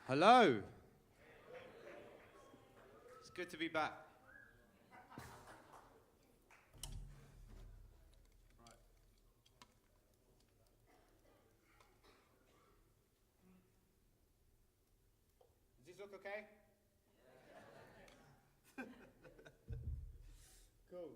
Hello. It's good to be back. Right. Does this look okay? Cool.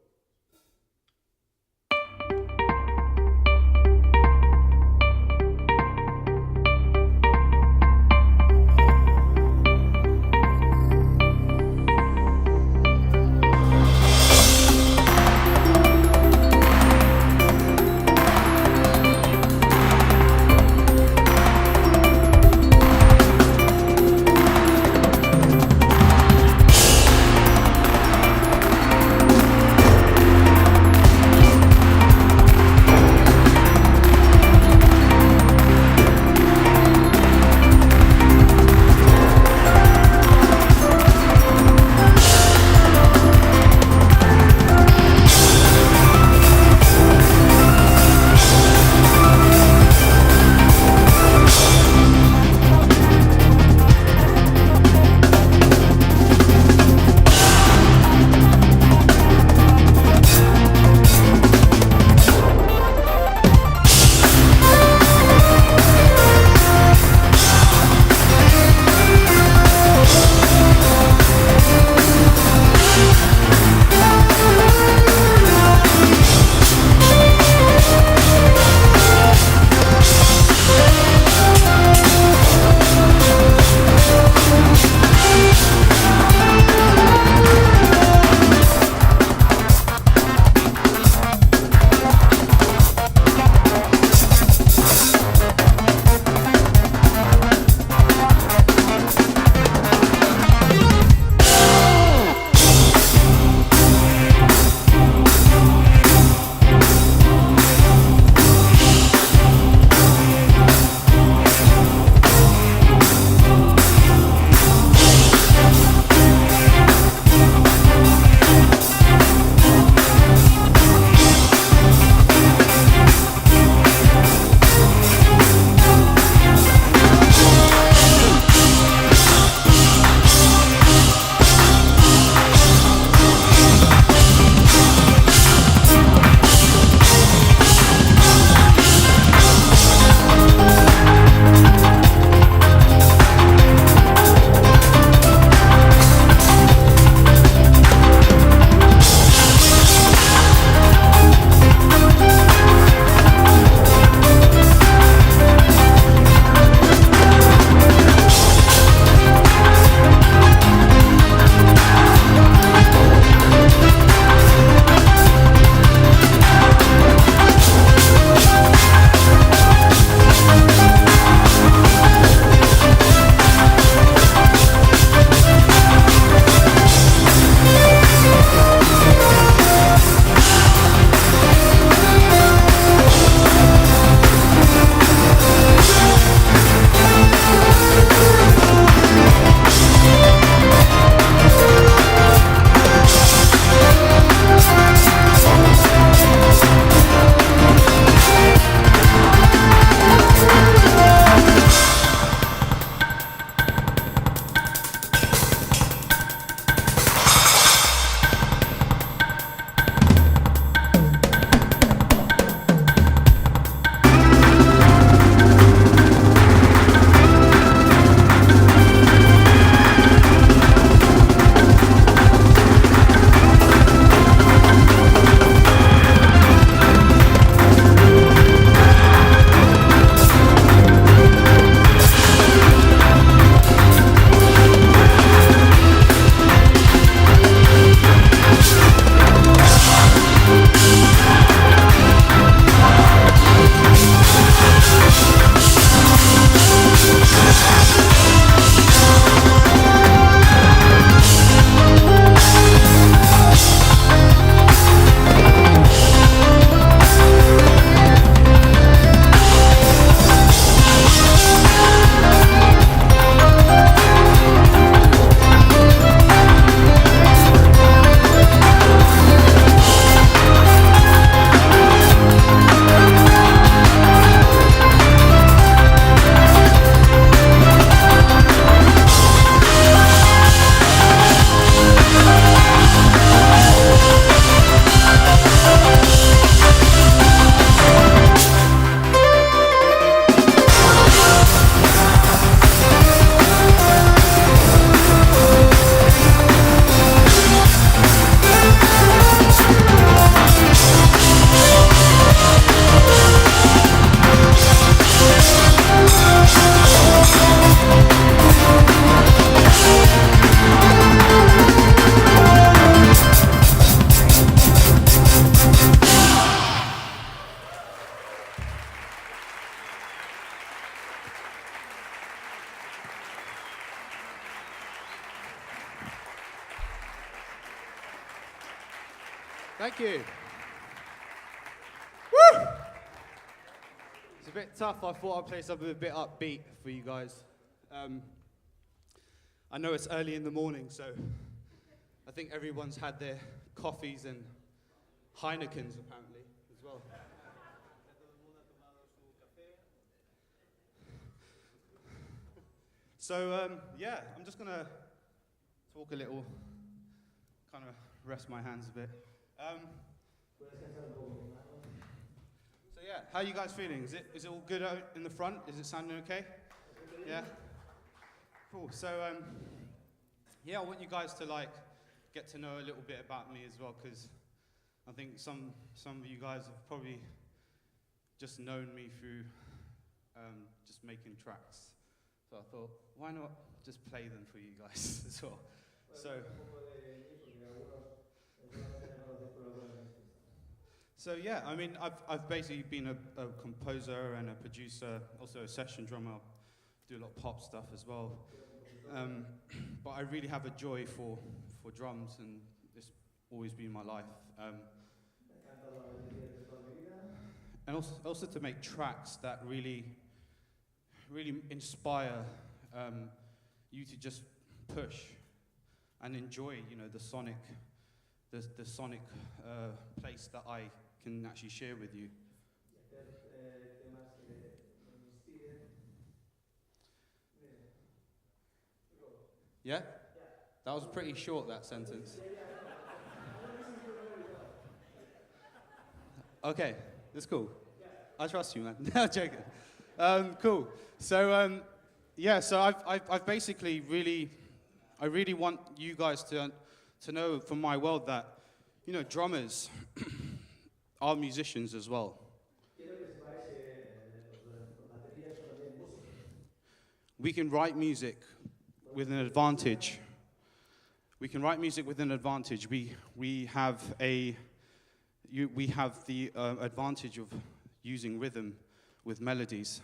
Thank you. Woo! It's a bit tough. I thought I'd play something a bit upbeat for you guys. I know it's early in the morning, so I think everyone's had their coffees and Heinekens apparently as well. So yeah, I'm just gonna talk a little, kind of rest my hands a bit. So yeah, how are you guys feeling? Is it all good out in the front? Is it sounding okay? Yeah. Cool. So yeah, I want you guys to like get to know a little bit about me as well, because I think some of you guys have probably just known me through just making tracks. So I thought, why not just play them for you guys as well? So yeah, I mean, I've basically been a composer and a producer, also a session drummer. Do a lot of pop stuff as well. But I really have a joy for drums, and it's always been my life. And also to make tracks that really inspire you to just push and enjoy, you know, the sonic place that I can actually share with you. Yeah? That was pretty short, that sentence. Okay, that's cool. I trust you, man. No, joking. Cool. So, yeah, so I've basically I really want you guys to know from my world that, you know, drummers are musicians as well. We can write music with an advantage. We can write music with an advantage. We have the advantage of using rhythm with melodies,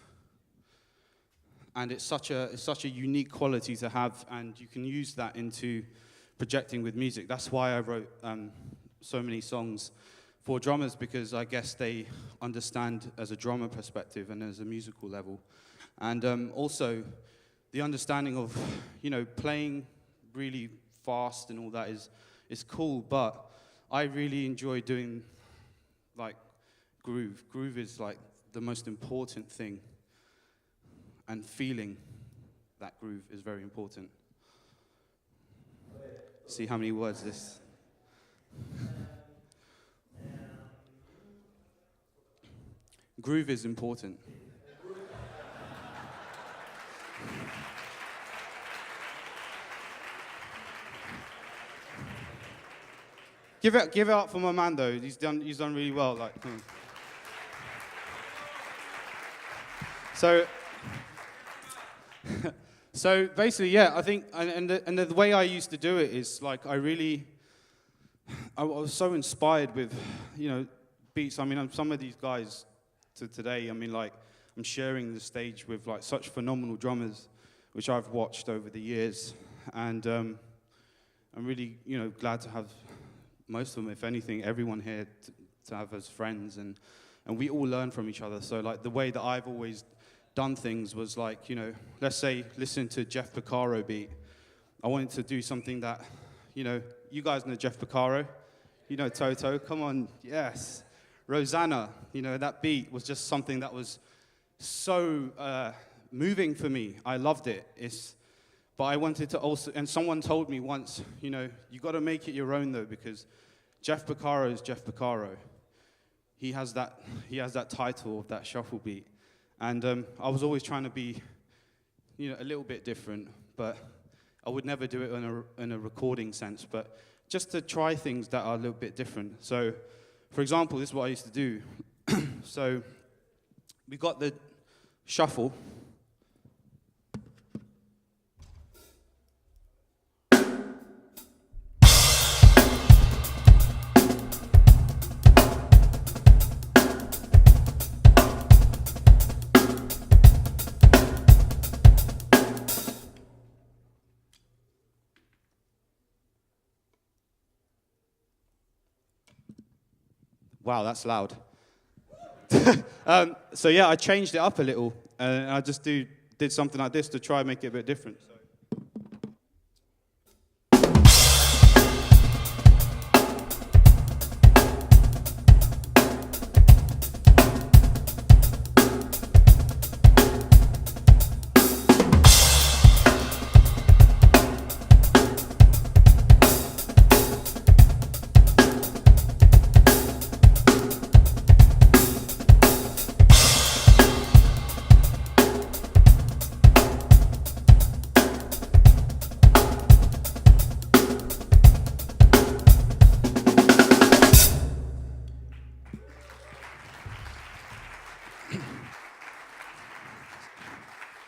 and it's such a unique quality to have, and you can use that into projecting with music. That's why I wrote so many songs for drummers, because I guess they understand as a drummer perspective and as a musical level, and also the understanding of, you know, playing really fast and all that is cool, but I really enjoy doing like groove. Groove is like the most important thing, and feeling that groove is very important. See how many words this. Groove is important. Give it up for my man though. He's done really well. Like, so basically, yeah. I think, and the way I used to do it is like I was so inspired with, you know, beats. I mean, some of these guys today. I mean, like I'm sharing the stage with like such phenomenal drummers, which I've watched over the years, and I'm really, you know, glad to have most of them, if anything, everyone here to have as friends, and we all learn from each other. So like the way that I've always done things was like, you know, let's say listen to Jeff Porcaro beat. I wanted to do something that, you know, you guys know Jeff Porcaro, you know Toto, come on, yes. Rosanna, you know, that beat was just something that was so moving for me. I loved it. But I wanted to also, and someone told me once, you know, you got to make it your own though, because Jeff Porcaro is Jeff Porcaro. He has that title of that shuffle beat, and I was always trying to be, you know, a little bit different, but I would never do it in a recording sense, but just to try things that are a little bit different. So, for example, this is what I used to do. So, we got the shuffle. Wow, that's loud. So yeah, I changed it up a little, and I just did something like this to try and make it a bit different. So.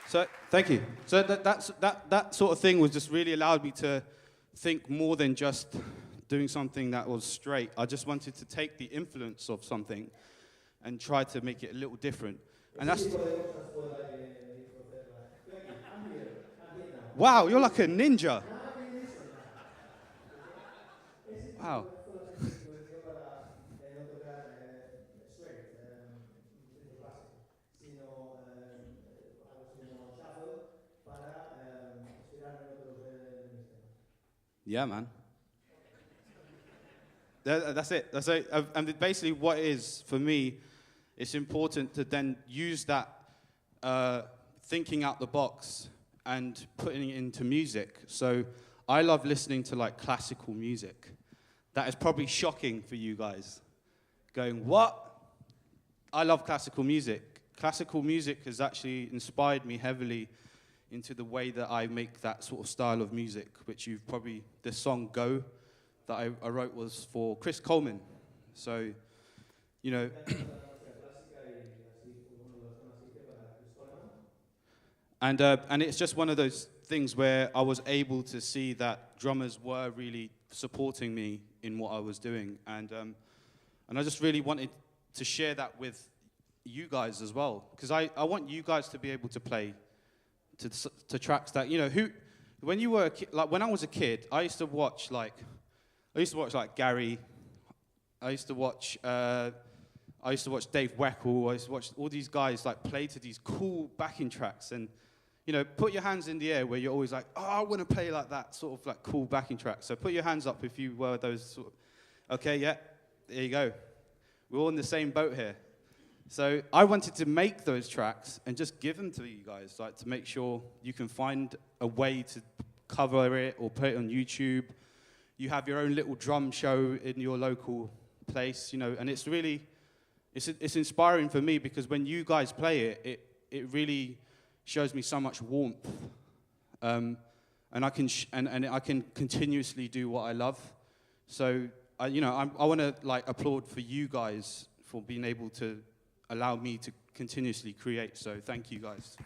So thank you. So that sort of thing was just really allowed me to think more than just doing something that was straight. I just wanted to take the influence of something and try to make it a little different. And that's. Wow, you're like a ninja. Wow. Yeah, man. That's it. That's it. And basically what it is, for me, it's important to then use that thinking out the box and putting it into music. So I love listening to like classical music. That is probably shocking for you guys. Going, what? I love classical music. Classical music has actually inspired me heavily into the way that I make that sort of style of music, which you've probably, this song Go that I wrote was for Chris Coleman. So, you know. And it's just one of those things where I was able to see that drummers were really supporting me in what I was doing. And I just really wanted to share that with you guys as well. Because I want you guys to be able to play to tracks that, you know, when you were a kid, like when I was a kid, I used to watch like Gary, I used to watch Dave Weckl, I used to watch all these guys like play to these cool backing tracks, and, you know, put your hands in the air where you're always like, oh, I want to play like that sort of like cool backing track. So put your hands up if you were those sort of, okay, yeah, there you go. We're all in the same boat here. So I wanted to make those tracks and just give them to you guys, like to make sure you can find a way to cover it or put it on YouTube. You have your own little drum show in your local place, you know, and it's really, it's inspiring for me because when you guys play it, it really shows me so much warmth, and I can continuously do what I love. So I want to like applaud for you guys for being able to allow me to continuously create. So thank you guys.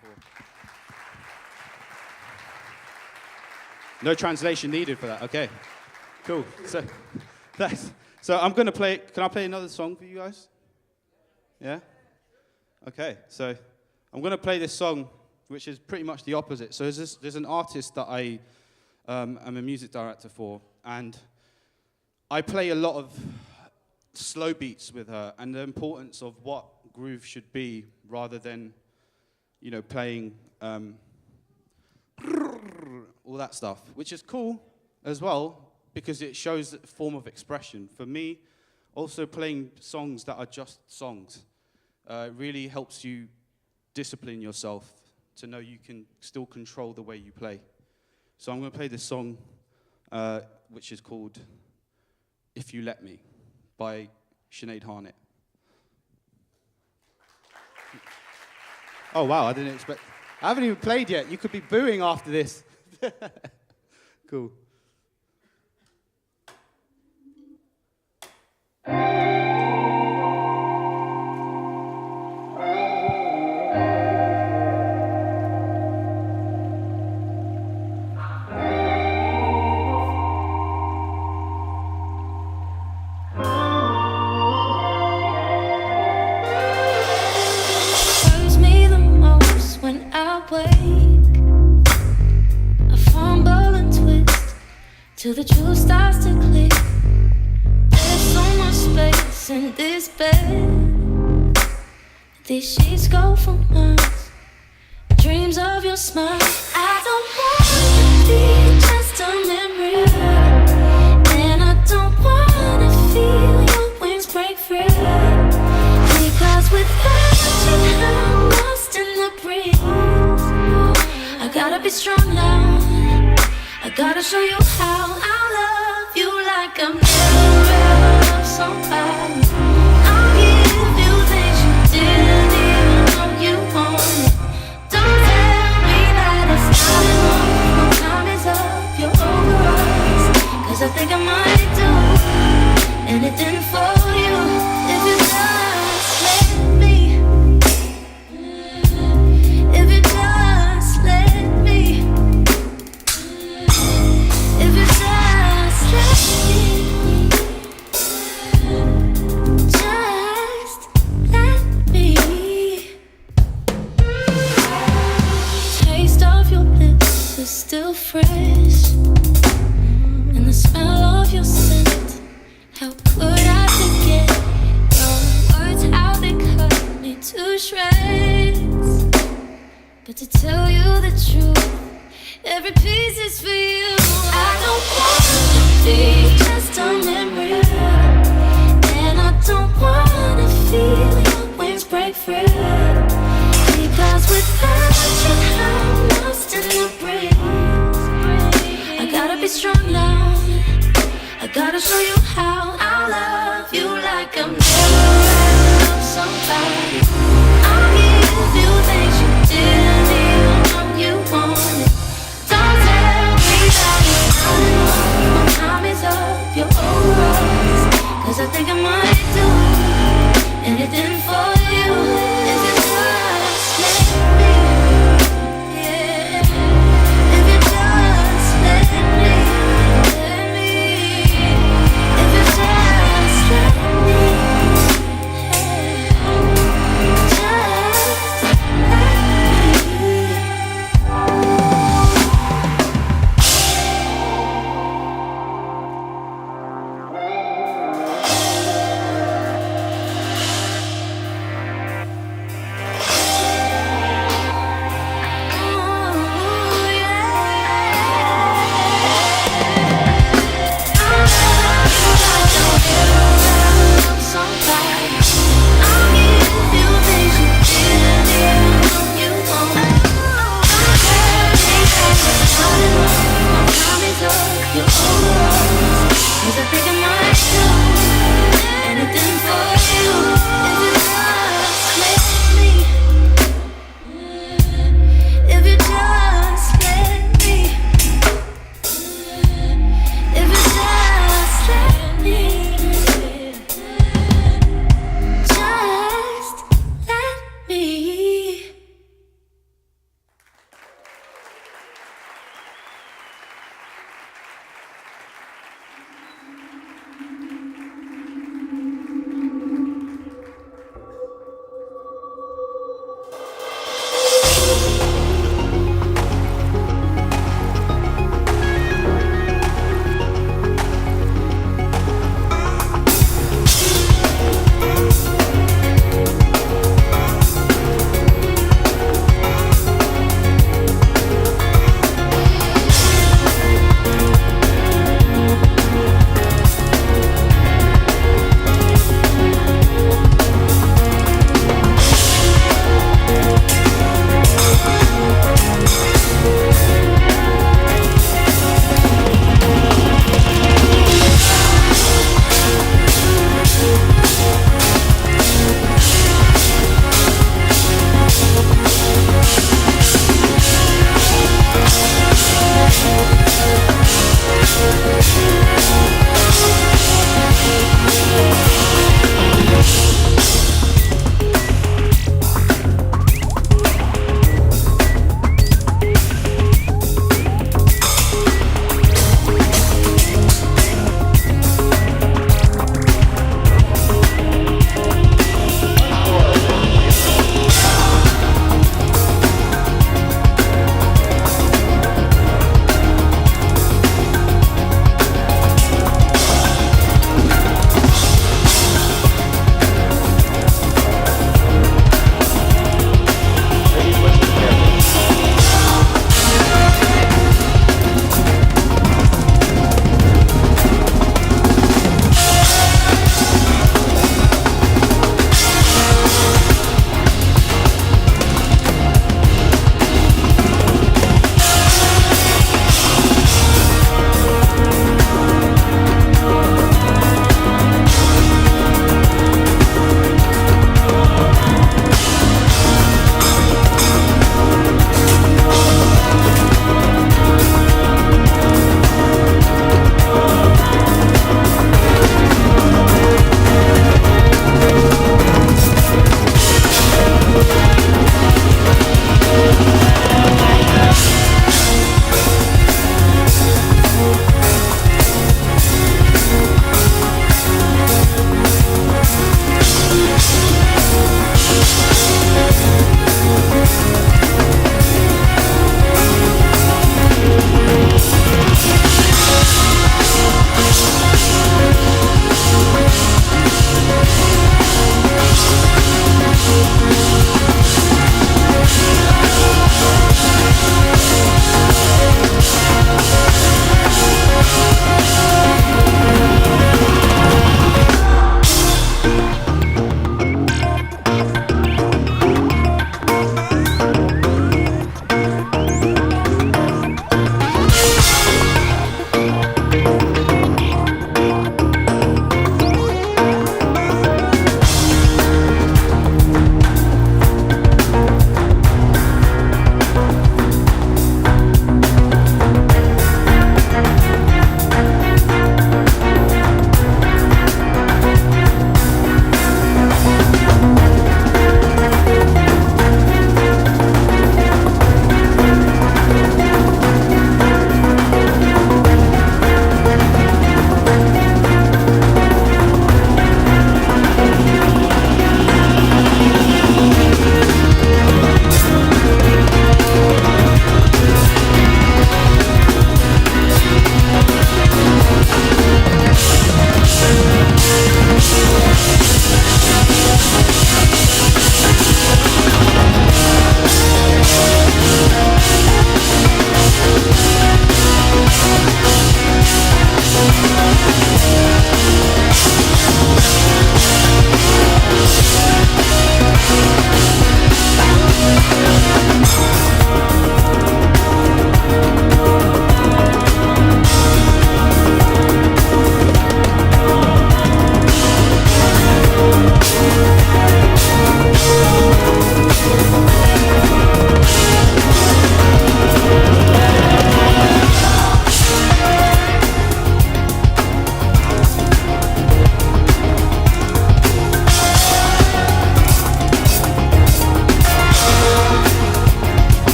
No translation needed for that. Okay, cool. So thanks. So I'm gonna play. Can I play another song for you guys? Yeah. Okay. So I'm gonna play this song, which is pretty much the opposite. So there's an artist that I am a music director for, and I play a lot of slow beats with her, and the importance of what groove should be, rather than, you know, playing all that stuff, which is cool as well because it shows a form of expression. For me, also playing songs that are just songs really helps you discipline yourself to know you can still control the way you play. So I'm going to play this song, which is called If You Let Me by Sinead Harnett. Oh, wow, I didn't expect... I haven't even played yet. You could be booing after this. Cool. Till the truth starts to click. There's so much space in this bed. These sheets go for months. Dreams of your smile. I don't wanna be just a memory, and I don't wanna feel your wings break free. Because without you, I'm lost in the breeze. I gotta be strong now. I gotta show you how I love you like I'm never loved somebody. I'll give you things you didn't even know you wanted. Don't tell me that it's not enough. My time is up, you're over us. 'Cause I think I might do anything for you if you just let me. If you just let me. If you just let me. Just let me. Taste of your lips is still fresh, and the smell of your scent. How could I forget your words? How they cut me to shreds. But to tell you the truth, every piece is for you. I don't wanna be just a memory, and I don't wanna feel your wings break free. Because without you, I'm lost in the breeze. I gotta be strong now. I gotta show you how I love you like I'm never loved somebody. I'll give you things you didn't even know you wanted. Don't tell me that it's not enough. My time is up, you're over us. 'Cause I think I might do anything for you if you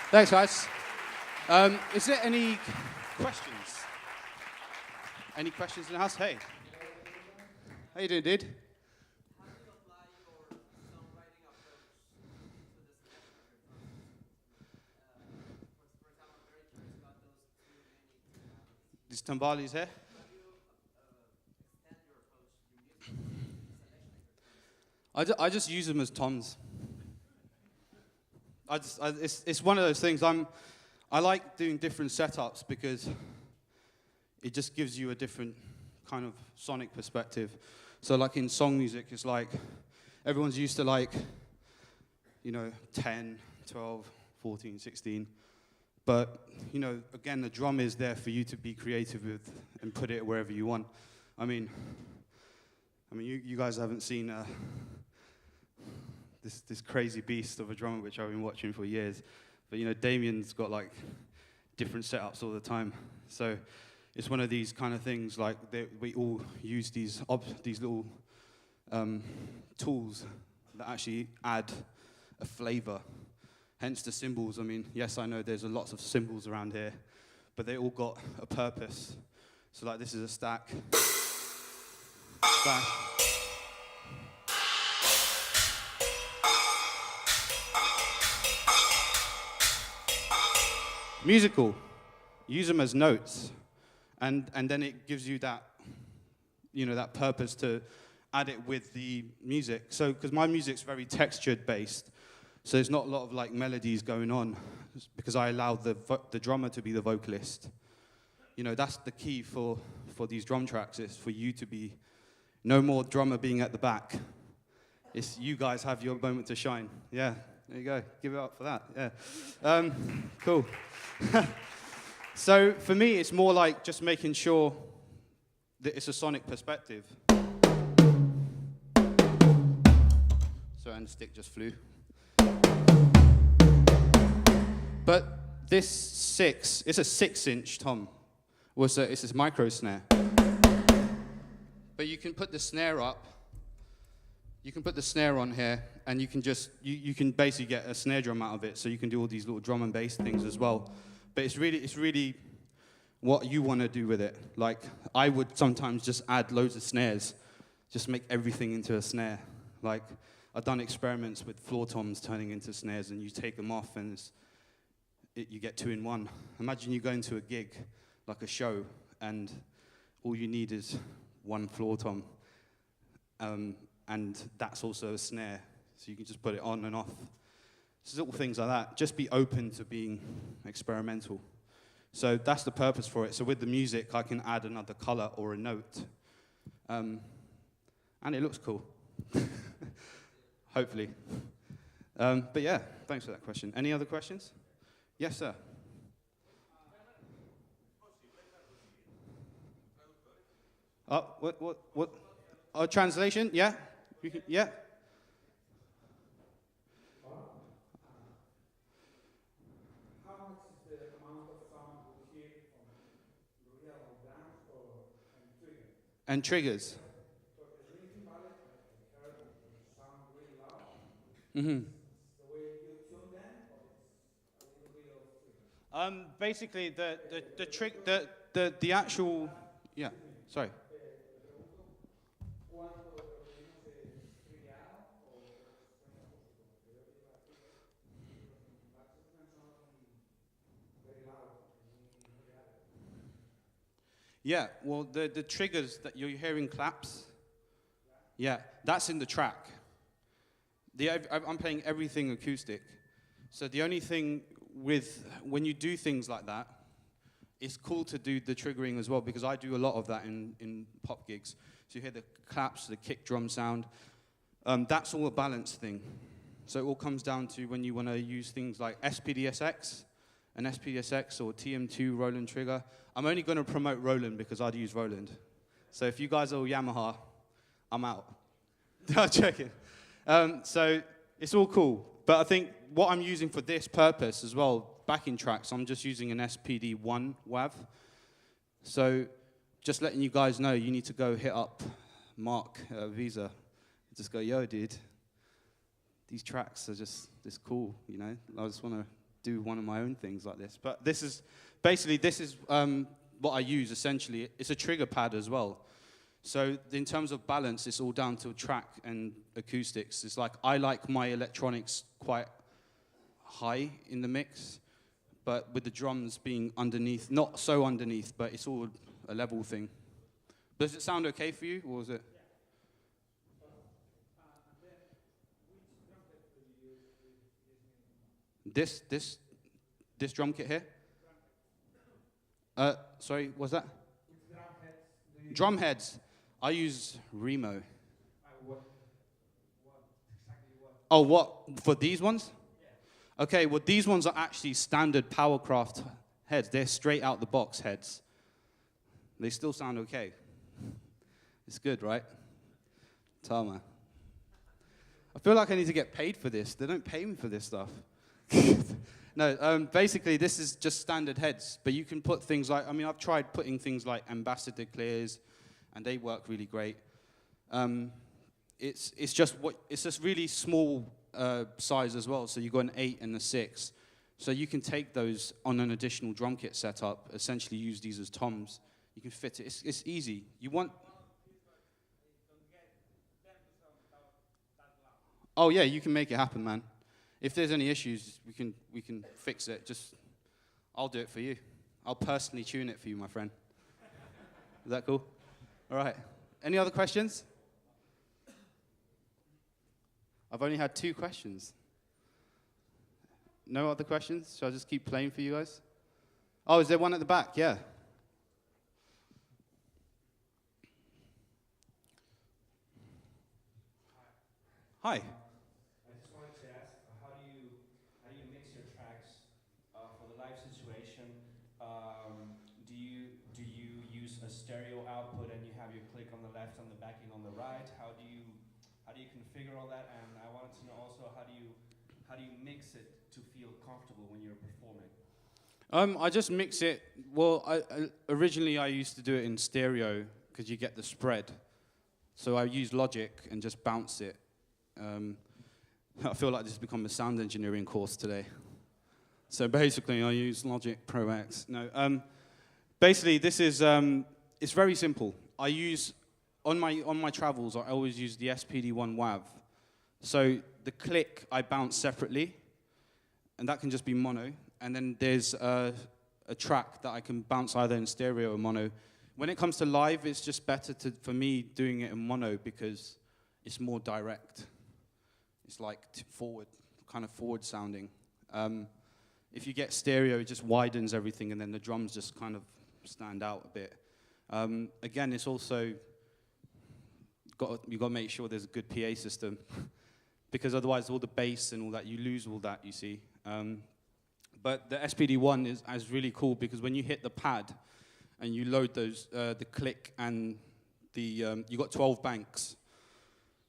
Thanks, guys. Is there any questions? Any questions in the house? Hey. How you doing, dude? How do you apply your songwriting approach to the selection of your songs? For example, I'm very curious about those two many These tamales here? How do you extend your approach to your music to the selection of your songs? I just use them as toms. It's one of those things. I like doing different setups because it just gives you a different kind of sonic perspective. So like in song music, it's like everyone's used to like, 10, 12, 14, 16. But, again, the drum is there for you to be creative with and put it wherever you want. I mean, you guys haven't seen this crazy beast of a drummer which I've been watching for years. But, Damien's got like different setups all the time. So it's one of these kind of things like we all use these little tools that actually add a flavor. Hence the cymbals. I mean, yes, I know there's lots of cymbals around here, but they all got a purpose. So like this is a stack. Musical. Use them as notes. And then it gives you that, that purpose to add it with the music. So, because my music's very textured based, so there's not a lot of like melodies going on, because I allow the drummer to be the vocalist. That's the key for these drum tracks, is for you to be, no more drummer being at the back. It's you guys have your moment to shine. Yeah, there you go. Give it up for that. Yeah. Cool. So for me, it's more like just making sure that it's a sonic perspective. So, and the stick just flew. But this 6, it's a 6-inch tom. It's a micro snare. But you can put the snare up. You can put the snare on here, and you can just, you can basically get a snare drum out of it, so you can do all these little drum and bass things as well. But it's really what you want to do with it. Like, I would sometimes just add loads of snares, just make everything into a snare. Like, I've done experiments with floor toms turning into snares, and you take them off, and you get 2 in 1. Imagine you go into a gig, like a show, and all you need is one floor tom. And that's also a snare, so you can just put it on and off. Just little things like that. Just be open to being experimental. So that's the purpose for it. So with the music, I can add another color or a note. And it looks cool. Hopefully. But yeah, thanks for that question. Any other questions? Yes, sir. What? Oh, translation? Yeah? Yeah? And triggers. Mm-hmm. Basically, the actual, yeah. Sorry. Yeah, well, the triggers that you're hearing claps, yeah, that's in the track. I'm playing everything acoustic. So the only thing when you do things like that, it's cool to do the triggering as well, because I do a lot of that in pop gigs. So you hear the claps, the kick drum sound. That's all a balance thing. So it all comes down to when you want to use things like SPDSX, an SPDSX or TM2 Roland trigger. I'm only going to promote Roland because I'd use Roland. So if you guys are all Yamaha, I'm out. I'm checking. So it's all cool. But I think what I'm using for this purpose as well, backing tracks, I'm just using an SPD1 WAV. So just letting you guys know, you need to go hit up Mark at Auvisa. Just go, yo, dude, these tracks are just cool, I just want to do one of my own things like this. But this is what I use essentially. It's a trigger pad as well. So in terms of balance, it's all down to track and acoustics. It's like I like my electronics quite high in the mix, but with the drums being underneath, not so underneath, but it's all a level thing. Does it sound okay for you, or is it? This drum kit here? Sorry, what's that? Drum heads. I use Remo. Oh, what? For these ones? Okay, well, these ones are actually standard Powercraft heads. They're straight out the box heads. They still sound okay. It's good, right? Tama. I feel like I need to get paid for this. They don't pay me for this stuff. No, basically, this is just standard heads. But you can put things like, I mean, I've tried putting things like ambassador clears, and they work really great. It's just really small size as well. So you've got an 8 and a 6. So you can take those on an additional drum kit setup, essentially use these as toms. You can fit it. It's easy. You want... Oh, yeah, you can make it happen, man. If there's any issues, we can fix it. I'll do it for you. I'll personally tune it for you, my friend. Is that cool? All right. Any other questions? I've only had 2 questions. No other questions? Shall I just keep playing for you guys? Oh, is there one at the back? Yeah. Hi. I just wanted to ask, how do you mix your tracks for the live situation? Do you use a stereo output and you have your click on the left and the backing on the right? How do you configure all that? And I wanted to know also, how do you mix it to feel comfortable when you're performing? I just mix it. Well, originally I used to do it in stereo because you get the spread. So I use Logic and just bounce it. I feel like this has become a sound engineering course today. So basically, I use Logic Pro X. No, basically, this is it's very simple. I use on my travels. I always use the SPD1 WAV. So the click I bounce separately, and that can just be mono. And then there's a track that I can bounce either in stereo or mono. When it comes to live, it's just better for me doing it in mono because it's more direct. It's like kind of forward sounding. If you get stereo, it just widens everything, and then the drums just kind of stand out a bit. Again, it's also you've got to make sure there's a good PA system, because otherwise all the bass and all that, you lose all that, you see. But the SPD1 is really cool because when you hit the pad and you load those, the click and you got 12 banks.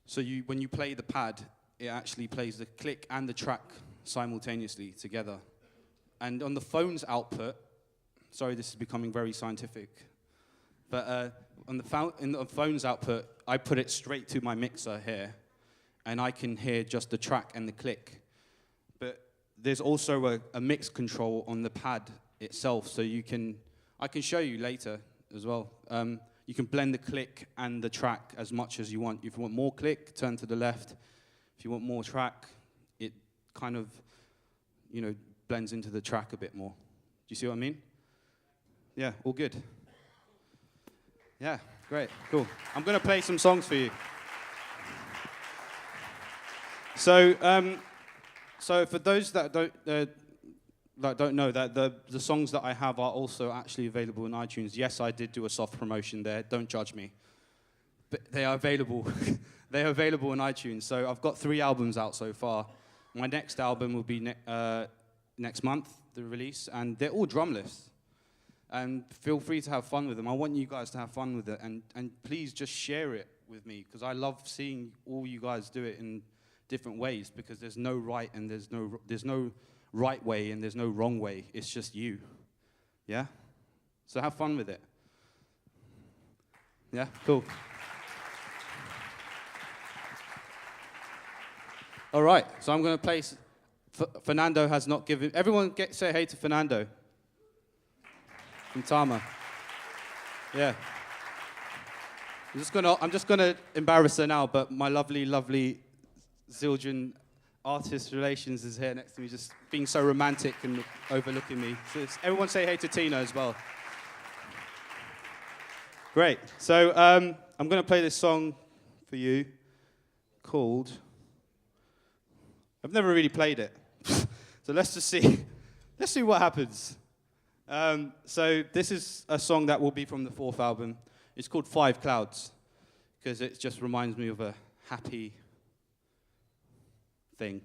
So when you play the pad, it actually plays the click and the track simultaneously together. And on the phone's output, sorry, this is becoming very scientific, but in the phone's output, I put it straight to my mixer here, and I can hear just the track and the click. But there's also a mix control on the pad itself, so I can show you later as well. You can blend the click and the track as much as you want. If you want more click, turn to the left. If you want more track, it kind of, blends into the track a bit more. Do you see what I mean? Yeah, all good. Yeah, great, cool. I'm going to play some songs for you. So for those that don't know, that the songs that I have are also actually available in iTunes. Yes, I did do a soft promotion there. Don't judge me. But they are available. They are available in iTunes. So I've got 3 albums out so far. My next album will be next month, the release, and they're all drumless. And feel free to have fun with them. I want you guys to have fun with it, and please just share it with me, because I love seeing all you guys do it in different ways, because there's no right and there's no right way and there's no wrong way. It's just you. Yeah? So have fun with it. Yeah? Cool. All right, so I'm going to play Fernando has not given. Everyone say hey to Fernando. From Tama. Yeah. I'm just gonna embarrass her now, but my lovely, lovely Zildjian artist relations is here next to me, just being so romantic and overlooking me. So everyone say hey to Tina as well. Great. So I'm gonna play this song for you called. I've never really played it, so let's just see. Let's see what happens. So this is a song that will be from the 4th album. It's called 5 Clouds, because it just reminds me of a happy thing.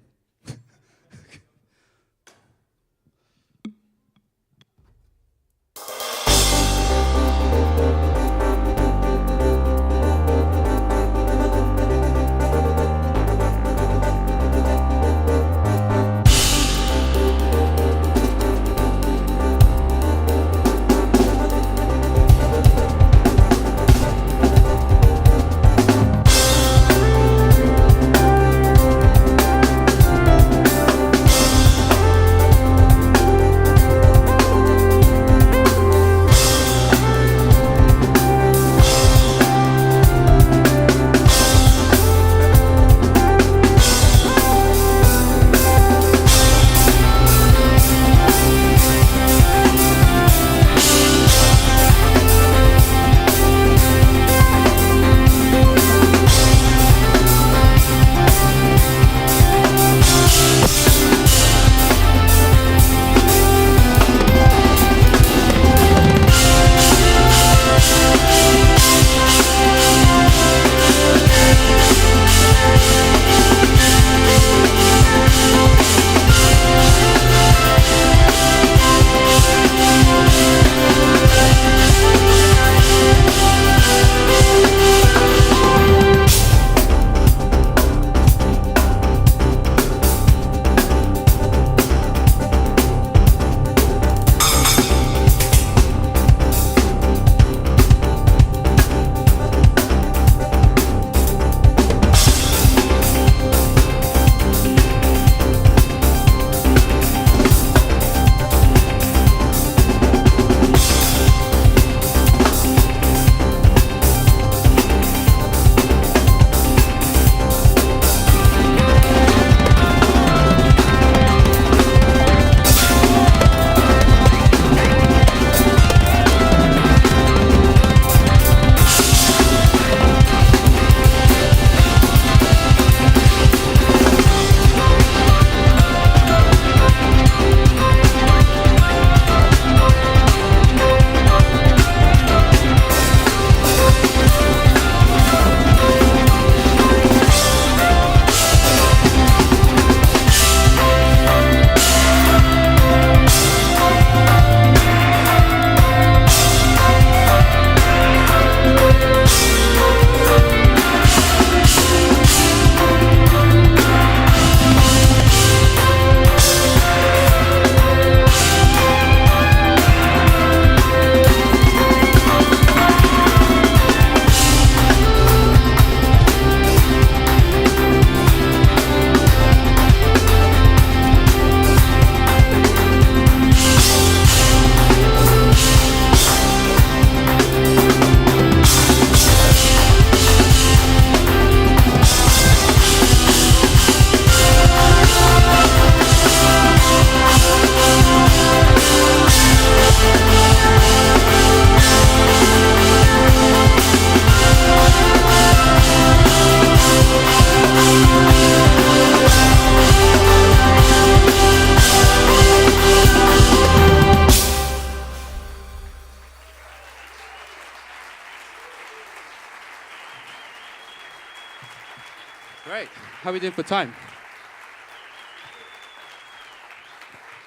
Great. How are we doing for time?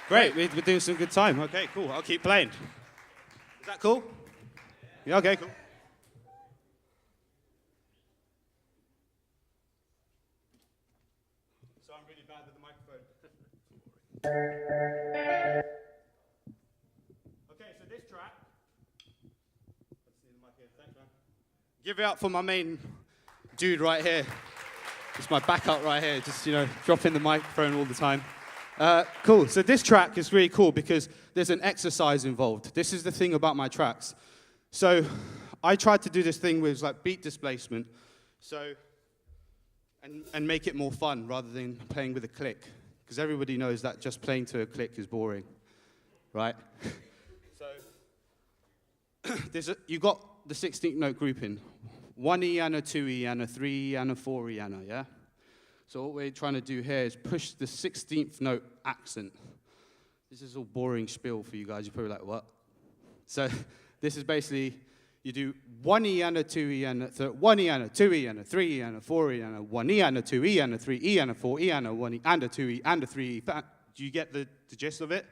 Great. We're doing some good time. Okay, cool. I'll keep playing. Is that cool? Yeah, okay, cool. So I'm really bad with the microphone. Okay, so this track. Let's see the mic here. Thanks, man. Give it up for my main dude right here. It's my backup right here. Just, dropping the microphone all the time. Cool. So this track is really cool because there's an exercise involved. This is the thing about my tracks. So I tried to do this thing with like beat displacement, and make it more fun rather than playing with a click, because everybody knows that just playing to a click is boring, right? So you got the 16th note grouping, 1E and a 2E and a 3E and a 4E and a, yeah? So what we're trying to do here is push the 16th note accent. This is all boring spiel for you guys. You're probably like, what? So this is basically, you do 1E and a 2E and a 1E and a 2E and a 3E and a 4E and a 1E and a 2E and a 3E and a 4E and a 1E and a 2E and a 3E. Do you get the gist of it?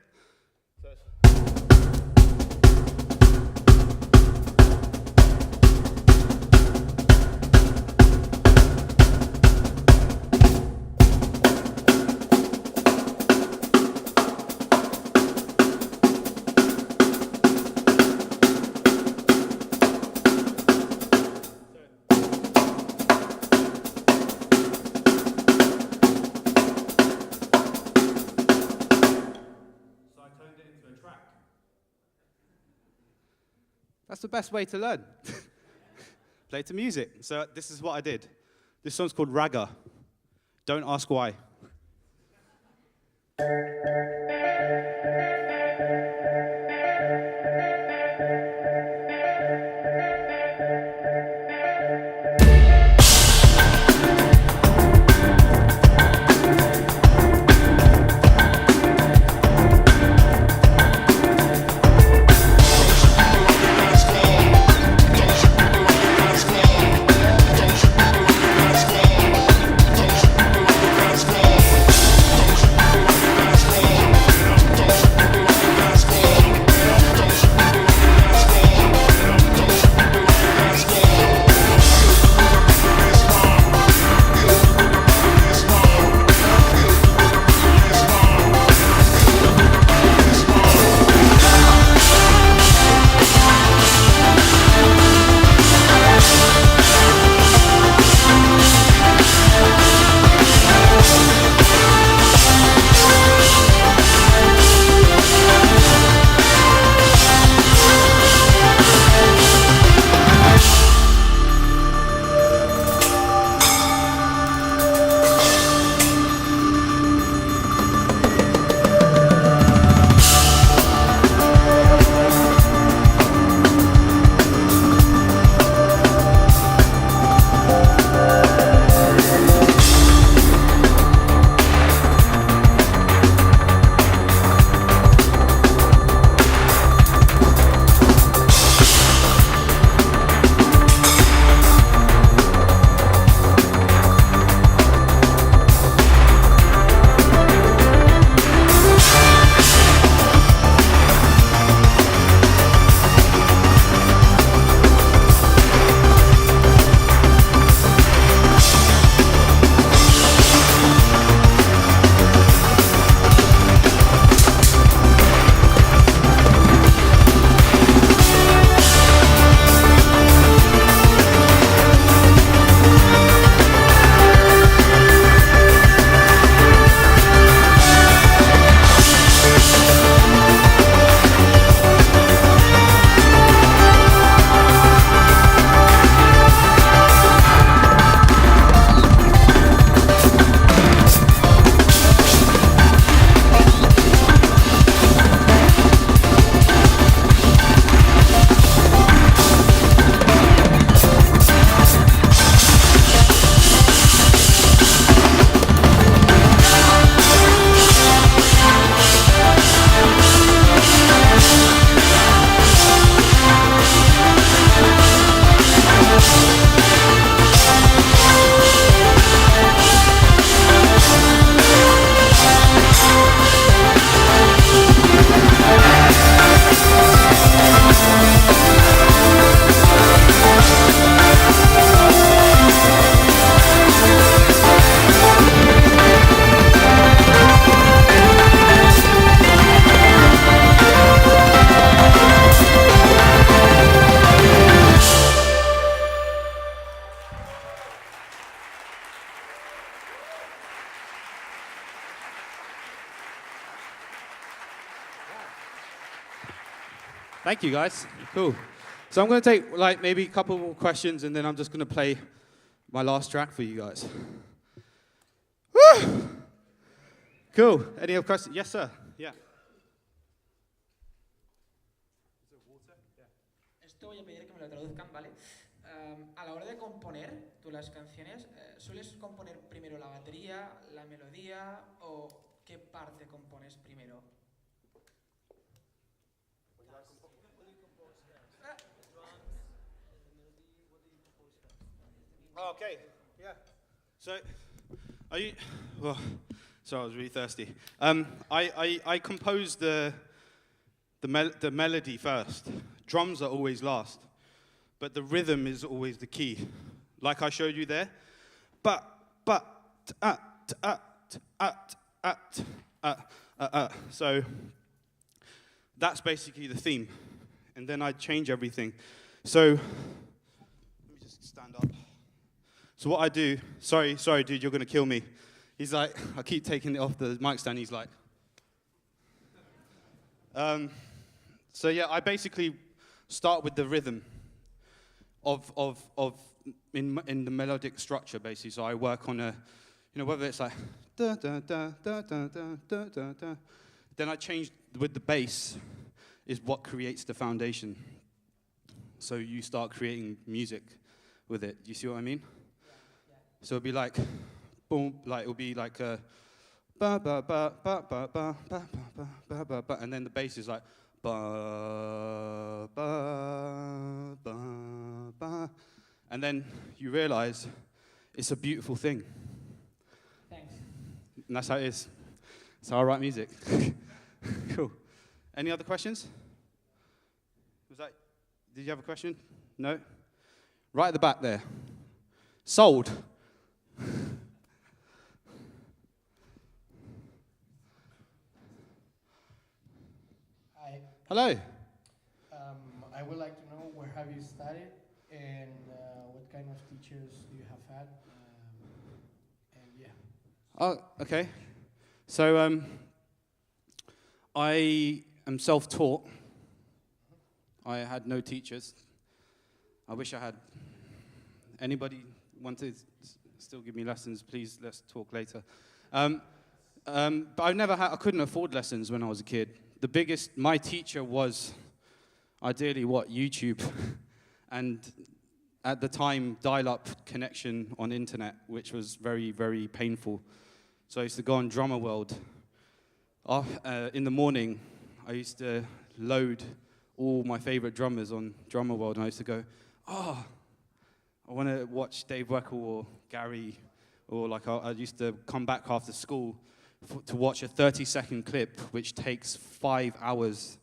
That's the best way to learn. Play to music. So this is what I did. This song's called Ragga. Don't ask why. Thank you, guys. Cool. So I'm going to take like maybe a couple more questions, and then I'm just going to play my last track for you guys. Woo! Cool. Any other questions? Yes, sir. Yeah. Esto voy a pedir que me lo traduzcan, ¿vale? A la hora de componer tú las canciones, ¿sueles componer primero la batería, la melodía o qué parte compones primero? Okay. Yeah. So, are you? Well, sorry, I was really thirsty. I composed the melody first. Drums are always last, but the rhythm is always the key. Like I showed you there. So that's basically the theme, and then I change everything. So let me just stand up. So what I do, sorry, dude, you're gonna kill me. He's like, I keep taking it off the mic stand. He's like, so yeah, I basically start with the rhythm in the melodic structure, basically. So I work on a, whether it's like da da da da da da da da da. Then I change with the bass, is what creates the foundation. So you start creating music with it. Do you see what I mean? So it'll be like, boom, like it'll be like a ba ba ba ba ba ba ba ba ba ba ba, and then the bass is like ba ba ba ba, and then you realize it's a beautiful thing. Thanks. And that's how it is. That's how I write music. Cool. Any other questions? Did you have a question? No? Right at the back there. Sold. Hi. Hello. I would like to know where have you studied and what kind of teachers do you have had? And yeah. Oh, okay. So I am self-taught. I had no teachers. I wish I had. Anybody want to still give me lessons? Please, let's talk later. But I couldn't afford lessons when I was a kid. My teacher was ideally YouTube, and at the time, dial-up connection on internet, which was very, very painful. So I used to go on Drummer World. In the morning, I used to load all my favorite drummers on Drummer World, and I used to go, I want to watch Dave Weckl or Gary, or like I used to come back after school to watch a 30-second clip, which takes 5 hours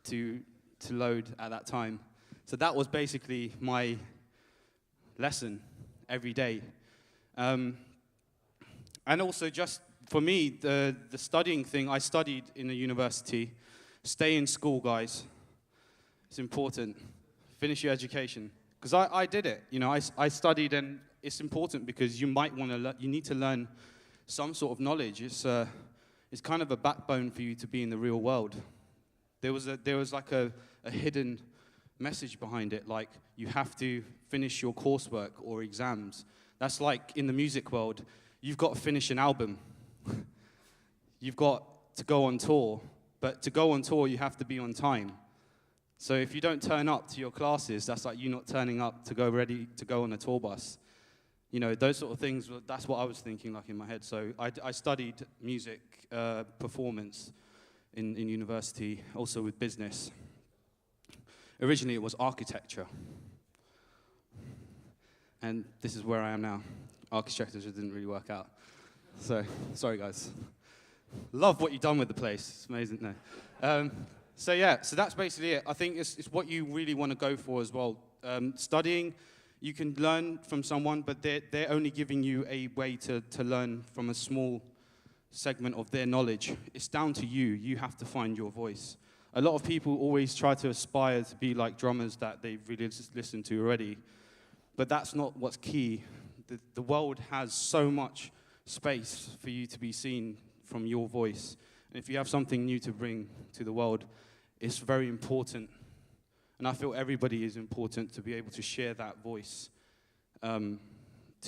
to load at that time. So that was basically my lesson every day. And also just for me, the studying thing, I studied in a university. Stay in school, guys. It's important. Finish your education. Because I did it. I studied, and it's important because you might want to you need to learn some sort of knowledge. It's kind of a backbone for you to be in the real world. There was like a hidden message behind it, like you have to finish your coursework or exams. That's like in the music world, you've got to finish an album. You've got to go on tour, but to go on tour, you have to be on time. So if you don't turn up to your classes, that's like you not turning up to go ready to go on a tour bus. Those sort of things, that's what I was thinking like in my head. So I studied music performance in university, also with business. Originally it was architecture. And this is where I am now. Architecture just didn't really work out. So, sorry guys. Love what you've done with the place, it's amazing. No. So that's basically it. I think it's what you really want to go for as well. Studying, you can learn from someone, but they're only giving you a way to learn from a small segment of their knowledge. It's down to you. You have to find your voice. A lot of people always try to aspire to be like drummers that they've really listened to already, but that's not what's key. The world has so much space for you to be seen from your voice. And if you have something new to bring to the world, it's very important And I feel everybody is important to be able to share that voice to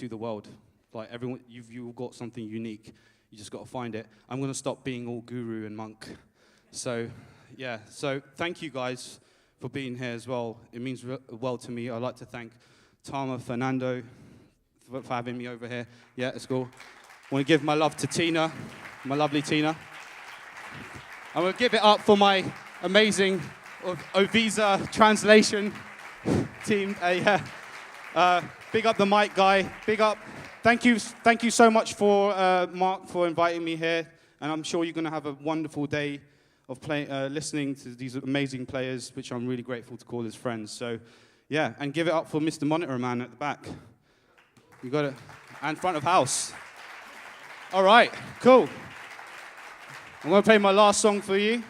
the world. Like everyone, you've all got something unique. You just got to find it. I'm going to stop being all guru and monk. So, yeah. So thank you guys for being here as well. It means well to me. I'd like to thank Tama, Fernando for having me over here. Yeah, it's cool. I want to give my love to Tina, my lovely Tina. I'm going to give it up for my amazing Auvisa translation team. Big up the mic guy. Big up. Thank you so much for Mark for inviting me here. And I'm sure you're going to have a wonderful day of listening to these amazing players, which I'm really grateful to call as friends. So, yeah, and give it up for Mr. Monitor Man at the back. You got it. And front of house. All right, cool. I'm going to play my last song for you.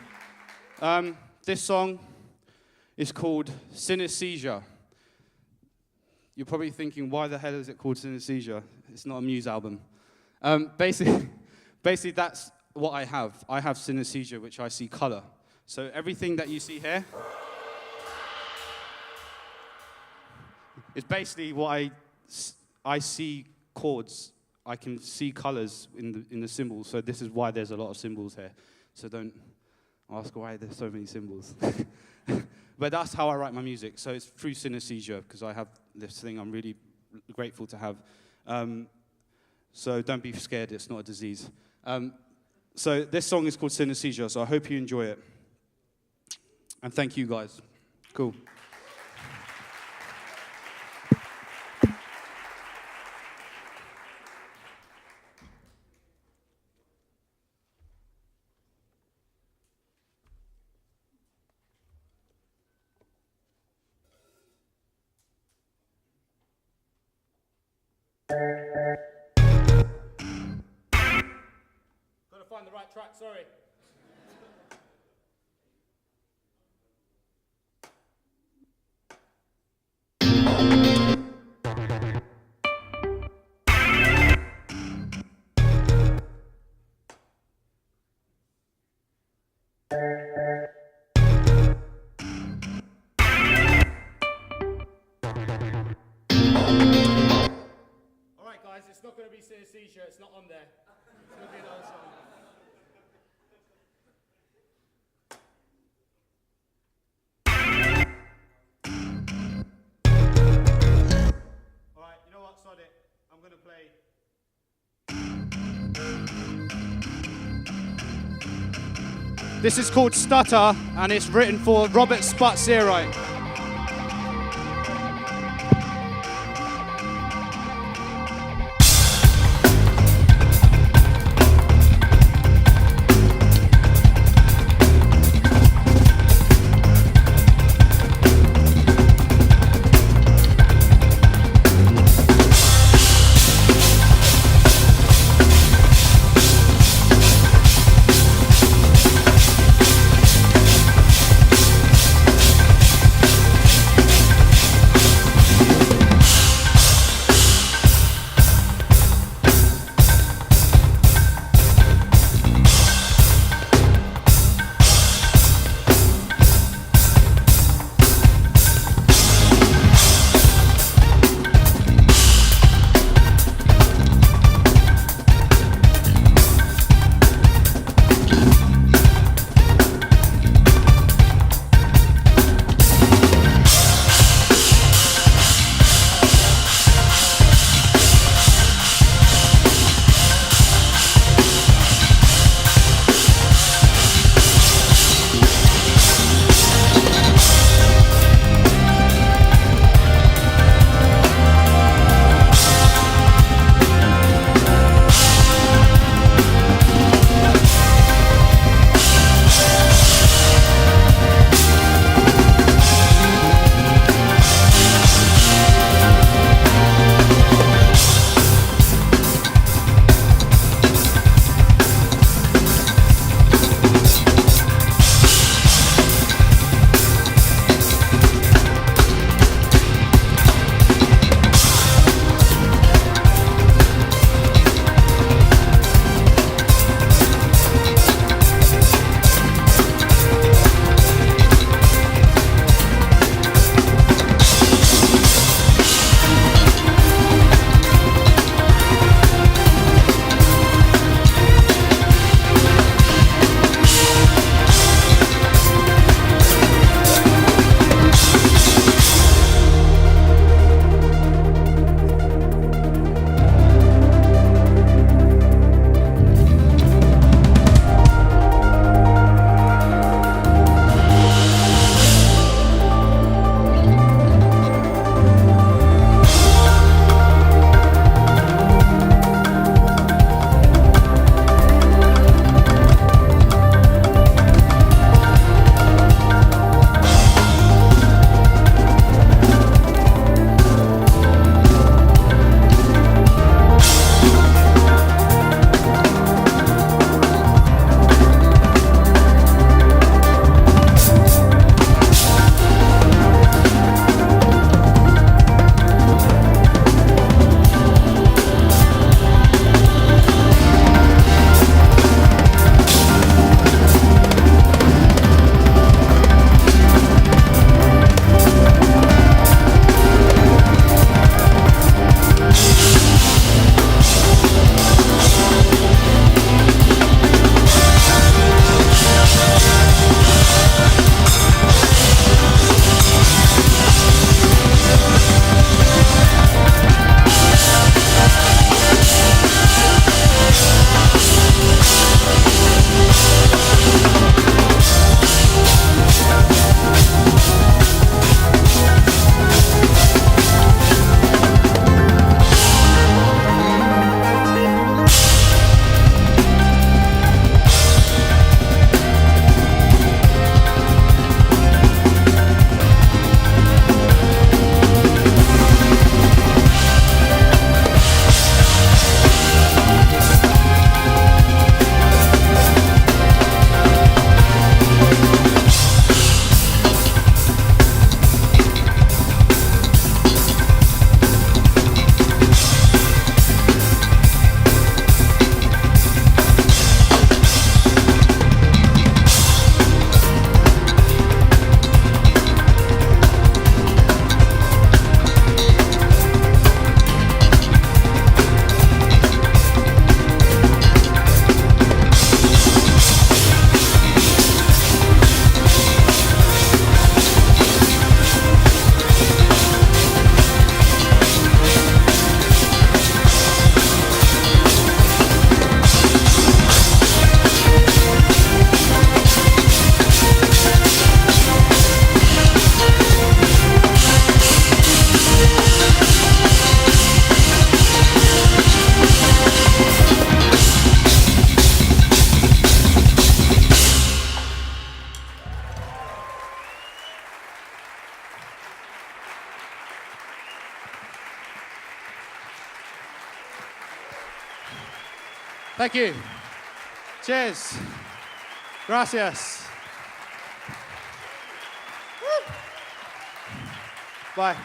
This song is called Synesthesia. You're probably thinking, why the hell is it called Synesthesia? It's not a Muse album. Basically, that's what I have. I have synesthesia, which I see color. So everything that you see here is basically what I see chords. I can see colors in the symbols. So this is why there's a lot of symbols here. So don't ask why there's so many symbols. But that's how I write my music. So it's through synesthesia, because I have this thing I'm really grateful to have. So don't be scared, it's not a disease. So this song is called Synesthesia, so I hope you enjoy it. And thank you guys. Cool. Gotta find the right track, sorry. Alright guys, it's not gonna be synesthesia, it's not on there. It's gonna be another song. Alright, you know what, sod it. I'm gonna play. This is called Stutter, and it's written for Robert Sputz-Searite. Thank you. Cheers. Gracias. Woo. Bye.